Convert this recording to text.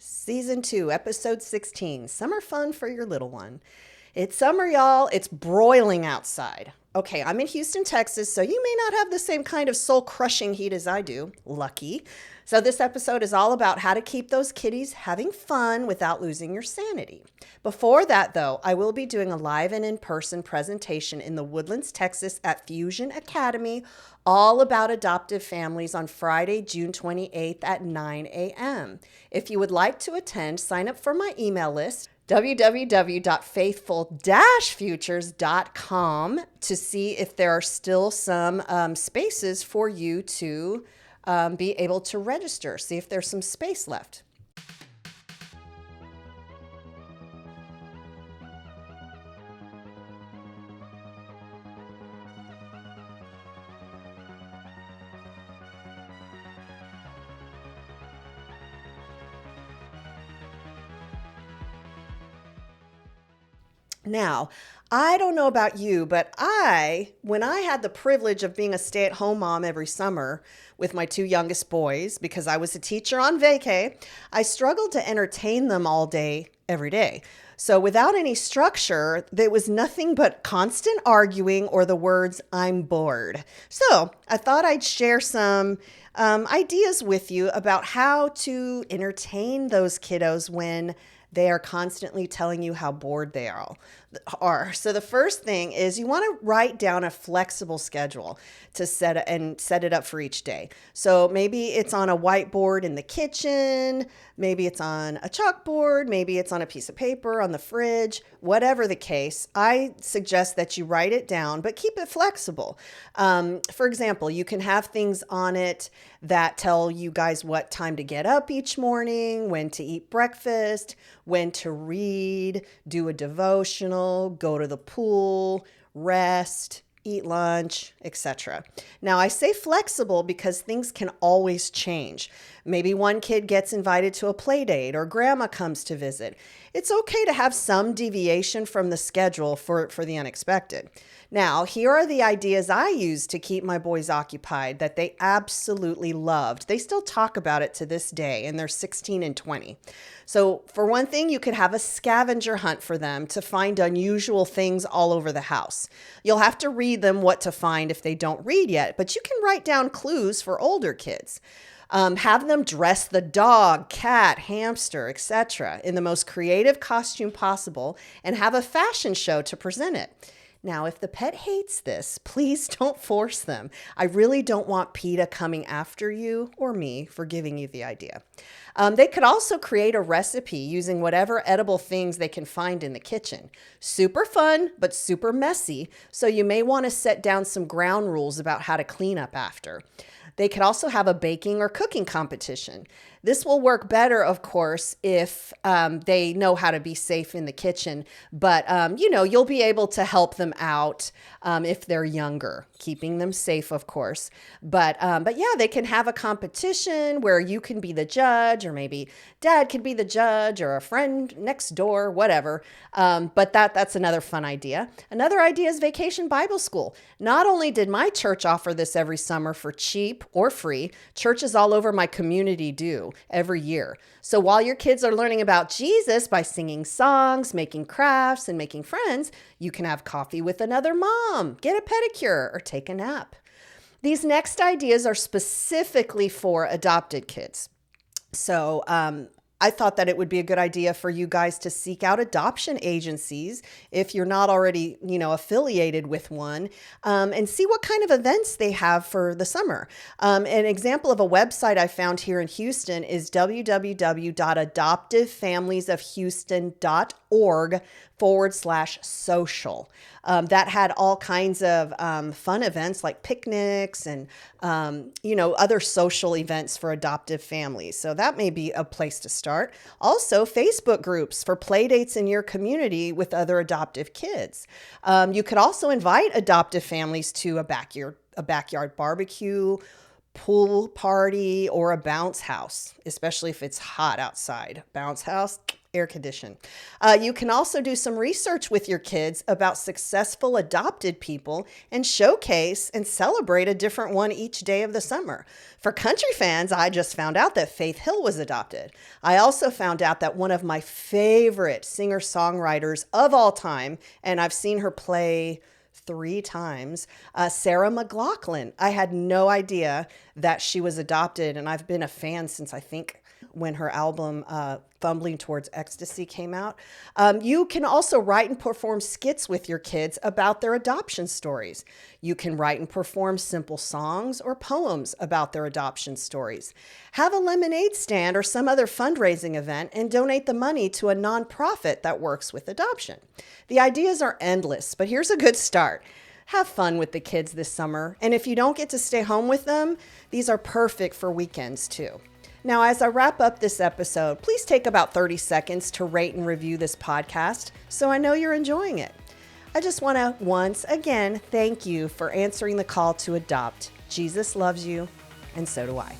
Season 2, Episode 16, Summer Fun for Your Little One. It's summer, y'all. It's broiling outside. Okay, I'm in Houston, Texas, so you may not have the same kind of soul-crushing heat as I do. Lucky. So this episode is all about how to keep those kiddies having fun without losing your sanity. Before that, though, I will be doing a live and in-person presentation in the Woodlands, Texas at Fusion Academy, all about adoptive families on Friday, June 28th at 9 a.m. If you would like to attend, sign up for my email list, www.faithful-futures.com, to see if there are still some spaces for you to be able to register. See if there's some space left. Now, I don't know about you, but when I had the privilege of being a stay-at-home mom every summer with my two youngest boys, because I was a teacher on vacay, I struggled to entertain them all day, every day. So without any structure, there was nothing but constant arguing or the words, "I'm bored." So I thought I'd share some ideas with you about how to entertain those kiddos when they are constantly telling you how bored they are. So the first thing is you want to write down a flexible schedule to set it up for each day. So maybe it's on a whiteboard in the kitchen, maybe it's on a chalkboard, maybe it's on a piece of paper on the fridge, whatever the case. I suggest that you write it down, but keep it flexible. For example, you can have things on it that tell you guys what time to get up each morning, when to eat breakfast, when to read, do a devotional, go to the pool, rest, eat lunch, etc. Now, I say flexible because things can always change. Maybe one kid gets invited to a play date or grandma comes to visit. It's okay to have some deviation from the schedule for the unexpected. Now, here are the ideas I used to keep my boys occupied that they absolutely loved. They still talk about it to this day, and they're 16 and 20. So for one thing, you could have a scavenger hunt for them to find unusual things all over the house. You'll have to read them what to find if they don't read yet, but you can write down clues for older kids. Have them dress the dog, cat, hamster, etc. in the most creative costume possible and have a fashion show to present it. Now, if the pet hates this, please don't force them. I really don't want PETA coming after you or me for giving you the idea. They could also create a recipe using whatever edible things they can find in the kitchen. Super fun, but super messy, so you may want to set down some ground rules about how to clean up after. They could also have a baking or cooking competition. This will work better, of course, if they know how to be safe in the kitchen. But, you'll be able to help them out if they're younger, keeping them safe, of course. But yeah, they can have a competition where you can be the judge, or maybe dad can be the judge, or a friend next door, whatever. But that's another fun idea. Another idea is Vacation Bible School. Not only did my church offer this every summer for cheap or free, churches all over my community do every year. So while your kids are learning about Jesus by singing songs, making crafts, and making friends, you can have coffee with another mom, get a pedicure, or take a nap. These next ideas are specifically for adopted kids. So I thought that it would be a good idea for you guys to seek out adoption agencies if you're not already, affiliated with one, and see what kind of events they have for the summer. An example of a website I found here in Houston is www.adoptivefamiliesofhouston.org/social. That had all kinds of fun events like picnics and, other social events for adoptive families. So that may be a place to start. Also, Facebook groups for play dates in your community with other adoptive kids. You could also invite adoptive families to a backyard barbecue, pool party, or a bounce house, especially if it's hot outside. Bounce house, air condition. You can also do some research with your kids about successful adopted people and showcase and celebrate a different one each day of the summer. For country fans, I just found out that Faith Hill was adopted. I also found out that one of my favorite singer-songwriters of all time, and I've seen her play 3 times, Sarah McLachlan. I had no idea that she was adopted, and I've been a fan since I think when her album Fumbling Towards Ecstasy came out. You can also write and perform skits with your kids about their adoption stories. You can write and perform simple songs or poems about their adoption stories. Have a lemonade stand or some other fundraising event and donate the money to a nonprofit that works with adoption. The ideas are endless, but here's a good start. Have fun with the kids this summer, and if you don't get to stay home with them, these are perfect for weekends too. Now, as I wrap up this episode, please take about 30 seconds to rate and review this podcast so I know you're enjoying it. I just want to once again thank you for answering the call to adopt. Jesus loves you, and so do I.